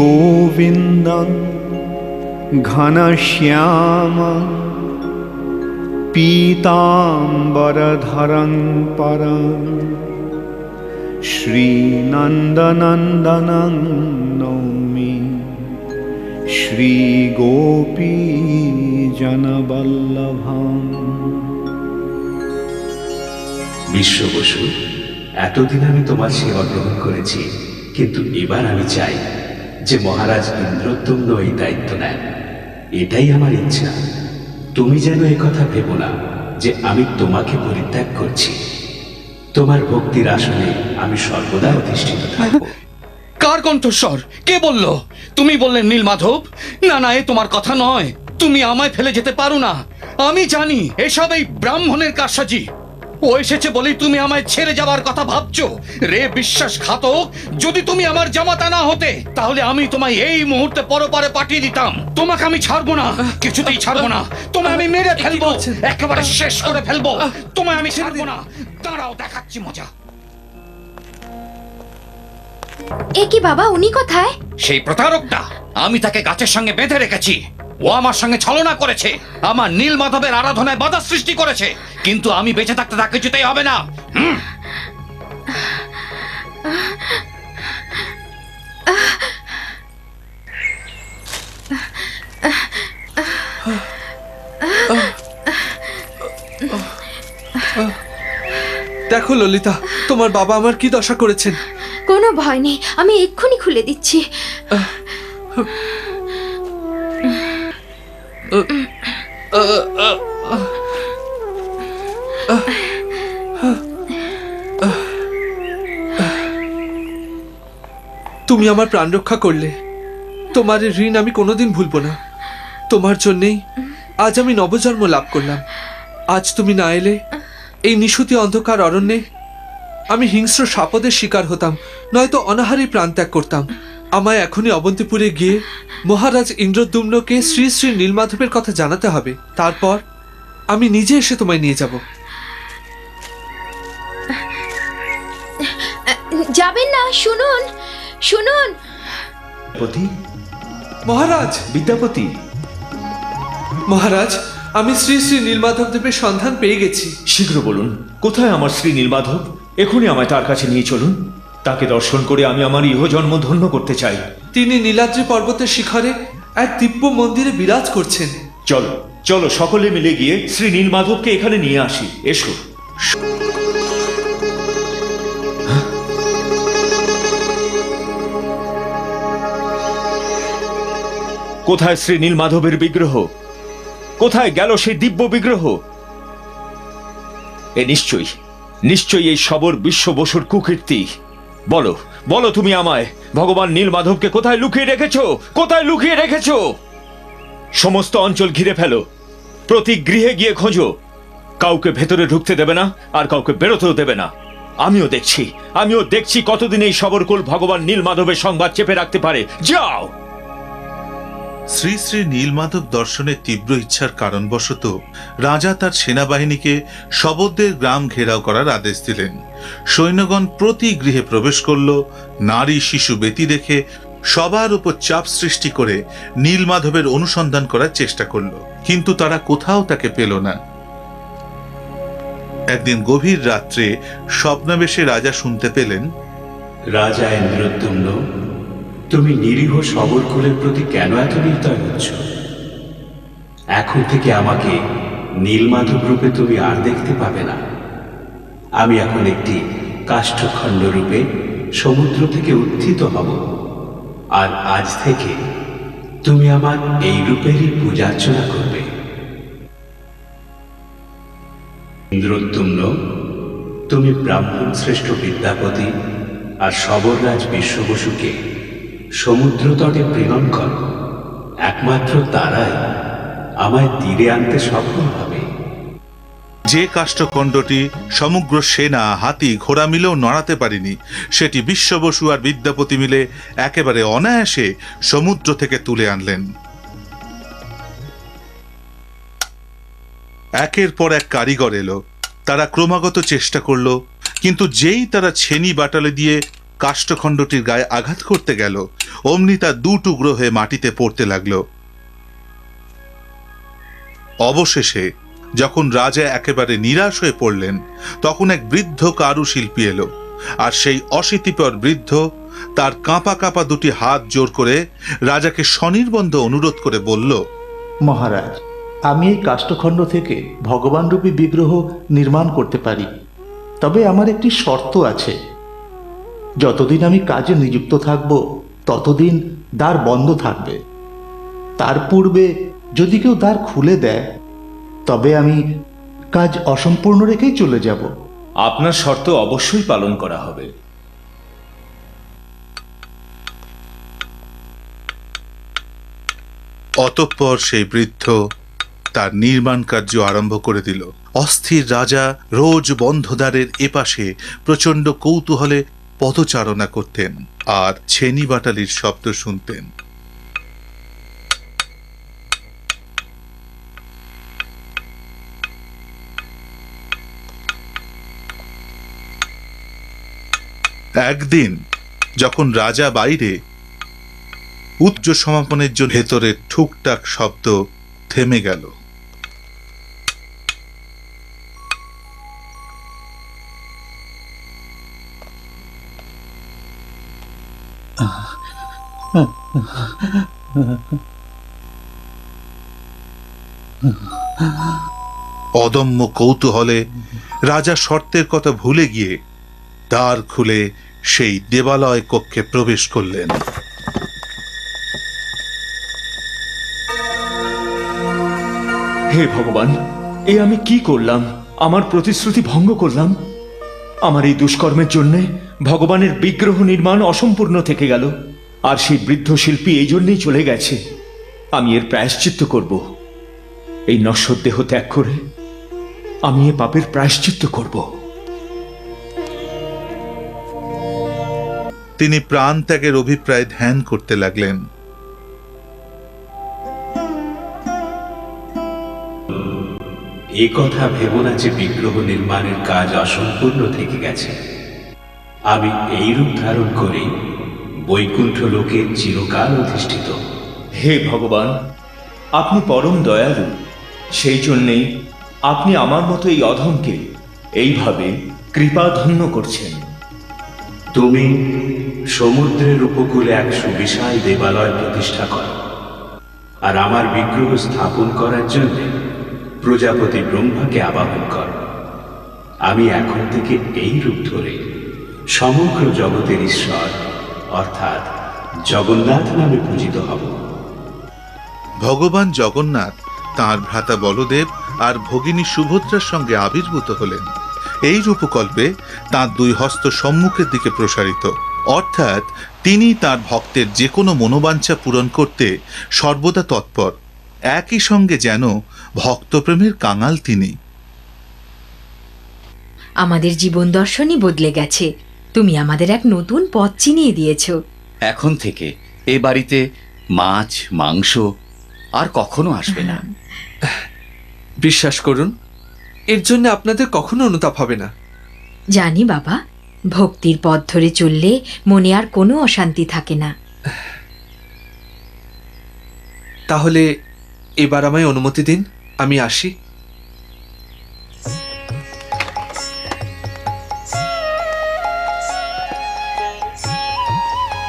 गोविन्दं घनश्याम पीताम्बरधरं परं श्रीनन्दनन्दनं नौमि श्रीगोपीजनवल्लभम्। বিশ্ব বসু, এতদিন আমি তোমার সেবা গ্রহণ করেছি, কিন্তু এবার আমি চাই যে মহারাজ ইন্দ্রদ্যুম্ন এই দায়িত্ব নেন। এটাই আমার ইচ্ছা। তুমি যেন একথা ভেবো না যে আমি তোমাকে পরিত্যাগ করছি। তোমার ভক্তির আসনে আমি সর্বদা অধিষ্ঠিত থাকবো। কার কণ্ঠস্বর? কে বলল? তুমি বললেন নীলমাধব? না না, এ তোমার কথা নয়। তুমি আমায় ফেলে যেতে পারো না। আমি জানি এসব এই ব্রাহ্মণের কারসাজি। ও এসেছে বলেই তুমি আমায় ছেড়ে যাওয়ার কথা ভাবছো। রে বিশ্বাসঘাতক, যদি তুমি আমার জামাতা না হতে তাহলে আমি তোমায় এই মুহূর্তে পরপারে পাঠিয়ে দিতাম। তোমাকে আমি ছাড়বো না, কিছুতেই ছাড়বো না। তোমায় আমি মেরে ফেলবো, একেবারে শেষ করে ফেলবো। তোমায় আমি ছাড়বো না। দাঁড়াও, দেখাচ্ছি মজা। এ কি বাবা, উনি কোথায়? সেই প্রতারকটা, আমি তাকে গাছের সঙ্গে বেঁধে রেখেছি। ও আমার সঙ্গে ছলনা করেছে, আমার নীলমাধবের আরাধনায় বাধা সৃষ্টি করেছে, কিন্তু আমি বেঁচে থাকতে তাকে কিছুতেই হবে না। দেখো ললিতা, তোমার বাবা আমার কি দশা করেছেন। কোনো ভয় নেই, আমি এক্ষুনি খুলে দিচ্ছি। তুমি আমার প্রাণ রক্ষা করলে, তোমার এই ঋণ আমি কোনোদিন ভুলবো না। তোমার জন্যেই আজ আমি নবজন্ম লাভ করলাম। আজ তুমি না এলে এই নিশুতি অন্ধকার অরণ্যে আমি হিংস্র সাপদের শিকার হতাম, নয়তো অনাহারে প্রাণ ত্যাগ করতাম। আমায় এখনই অবন্তিপুরে গিয়ে মহারাজ ইন্দ্রদ্যুম্নকে শ্রী শ্রী নীলমাধবের কথা জানাতে হবে। তারপর আমি নিজে এসে তোমায় নিয়ে যাব। যাবেন না, শুনুন শুনুন। মহারাজ, বিদ্যাপতি, মহারাজ, আমি শ্রী শ্রী নীলমাধব দেবের সন্ধান পেয়ে গেছি। শীঘ্র বলুন, কোথায় আমার শ্রী নীলমাধব? এখনই আমায় তার কাছে নিয়ে চলুন। তাকে দর্শন করে আমি আমার ইহজন্ম ধন্য করতে চাই। তিনি নীলাদ্রি পর্বতের শিখরে এক দিব্য মন্দিরে বিরাজ করছেন। চলো চলো, সকলে মিলে গিয়ে শ্রী নীলমাধবকে এখানে নিয়ে আসি। এসো। কোথায় শ্রী নীলমাধবের বিগ্রহ? কোথায় গেল সেই দিব্য বিগ্রহ? এ নিশ্চয়ই এই সবর বিশ্ব বসুর কুকীর্তি। বলো বলো, তুমি আমায় ভগবান নীলমাধবকে কোথায় লুকিয়ে রেখেছো? কোথায় লুকিয়ে রেখেছো? সমস্ত অঞ্চল ঘিরে ফেলো, প্রতি গৃহে গিয়ে খোঁজো। কাউকে ভেতরে ঢুকতে দেবে না, আর কাউকে বেরোতেও দেবে না। আমিও দেখছি কতদিন এই সবরকুল ভগবান নীলমাধবের সংবাদ চেপে রাখতে পারে। যাও। শ্রী শ্রী নীলমাধব দর্শনের তীব্র ইচ্ছার কারণবশত রাজা তার সেনাবাহিনীকে শবরদের গ্রাম ঘেরাও করার আদেশ দিলেন। সৈন্যগণ প্রতি গৃহে প্রবেশ করল, নারী শিশু ব্যতি রেখে সবার উপর চাপ সৃষ্টি করে নীলমাধবের অনুসন্ধান করার চেষ্টা করল, কিন্তু তারা কোথাও তাকে পেল না। একদিন গভীর রাত্রে স্বপ্নাবেশে রাজা শুনতে পেলেন, রাজা ইন্দ্রদ্যুম্ন, তুমি নিরীহ সবরকুলের প্রতি কেন এত নির্দয় হচ্ছ? এখন থেকে আমাকে নীলমাধব রূপে তুমি আর দেখতে পাবে না। আমি এখন একটি কাষ্ঠখণ্ড রূপে সমুদ্র থেকে উত্থিত হব, আর আজ থেকে তুমি আমার এই রূপেরই পূজার্চনা করবে। ইন্দ্রদ্যুম্ন, তুমি ব্রাহ্মণ শ্রেষ্ঠ বিদ্যাপতি আর সবররাজ বিশ্ববসুকে সমুদ্র তটে প্রেরণ কর। একমাত্র তারাই আমায় তীরে আনতে সফল হবে। যে কাষ্ঠখণ্ডটি সমগ্র সেনা, হাতি, ঘোড়া মিলেও নড়াতে পারেনি, সেটি বিশ্ববসু আর বিদ্যাপতি মিলে একেবারে অনায়াসে সমুদ্র থেকে তুলে আনলেন। একের পর এক কারিগর এলো, তারা ক্রমাগত চেষ্টা করলো, কিন্তু যেই তারা ছেনি বাটালে দিয়ে কাষ্ঠখণ্ডটির গায়ে আঘাত করতে গেল, অমনি তা দু টুকরো হয়ে মাটিতে পড়তে লাগলো। অবশেষে যখন রাজা একেবারে নিরাশ হয়ে পড়লেন, তখন এক বৃদ্ধ কারুশিল্পী এলো, আর সেই অশীতিপর বৃদ্ধ তার কাঁপা কাঁপা দুটি হাত জোর করে রাজাকে স্বনির্বন্ধ অনুরোধ করে বলল, মহারাজ, আমি এই কাষ্ঠখণ্ড থেকে ভগবানরূপী বিগ্রহ নির্মাণ করতে পারি, তবে আমার একটি শর্ত আছে। যতদিন আমি কাজে নিযুক্ত থাকব ততদিন দ্বার বন্ধ থাকবে। তার পূর্বে যদি কেউ দ্বার খুলে দেয় তবে আমি কাজ অসম্পূর্ণ রেখেই চলে যাব। আপনার শর্ত অবশ্যই পালন করা হবে। অতঃপর সেই বৃদ্ধ তার নির্মাণ কার্য আরম্ভ করে দিল। অস্থির রাজা রোজ বন্ধ দ্বারের এপাশে প্রচণ্ড কৌতূহলে পদচারণা করতেন আর ছেনি বাটালির শব্দ শুনতেন। একদিন যখন রাজা বাইরে উচ্চ সমাপনের জন্য ভেতরের ঠুকটাক শব্দ থেমে গেল। অদম্য কৌতূহলে রাজা শর্তের কথা ভুলে গিয়ে দ্বার খুলে সেই দেবালয় কক্ষে প্রবেশ করলেন। হে ভগবান, এ আমি কি করলাম? আমার প্রতিশ্রুতি ভঙ্গ করলাম। আমার এই দুষ্কর্মের জন্য ভগবানের বিগ্রহ নির্মাণ অসম্পূর্ণ থেকে গেল, আর সেই বৃদ্ধ শিল্পী এই জন্যই চলে গেছে। আমি এর প্রায়শ্চিত্ত করব। এই নশ্বর দেহ ত্যাগ করে আমি এ পাপের প্রায়শ্চিত্ত করব। তিনি প্রাণ ত্যাগের অভিপ্রায় ধ্যান করতে লাগলেন। এ কথা ভেব না যে বিগ্রহ নির্মাণের কাজ অসম্পূর্ণ থেকে গেছে। আমি এই রূপ ধারণ করি বৈকুণ্ঠ লোকে চিরকাল অধিষ্ঠিত। হে ভগবান, আপনি পরম দয়ালু। সেই জন্যেই আপনি আমার মতো এই অধমকে এইভাবে কৃপাধন্য করছেন। তুমি সমুদ্রের উপকূলে এক সুবিশাল দেবালয় প্রতিষ্ঠা করো, আর আমার বিগ্রহ স্থাপন করার জন্য প্রজাপতি ব্রহ্মাকে আবাহন করো। আমি এখন থেকে এই রূপ ধরে সমগ্র জগতের ঈশ্বর অর্থাৎ জগন্নাথ নামে পূজিত হব। ভগবান জগন্নাথ তাঁর ভ্রাতা বলদেব আর ভগিনী সুভদ্রার সঙ্গে আবির্ভূত হলেন। এই রূপকল্পে তাঁর দুই হস্ত সম্মুখের দিকে প্রসারিত, অর্থাৎ তিনি তার ভক্তের যে কোনো মনোবাঞ্ছা পূরণ করতে সর্বদা তৎপর। একই সঙ্গে যেন ভক্তপ্রেমের কাঙাল তিনি। আমাদের জীবন দর্শনই বদলে গেছে। তুমি আমাদের এক নতুন পথ চিনিয়ে দিয়েছো। এখন থেকে এ বাড়িতে মাছ মাংস আর কখনো আসবে না। বিশ্বাস করুন, এর জন্য আপনাদের কখনো অনুতাপ হবে না। জানি বাবা, ভক্তির পথ ধরে চললে মনে আর কোনো অশান্তি থাকে না। তাহলে এবার আমায় অনুমতি দিন, আমি আসি।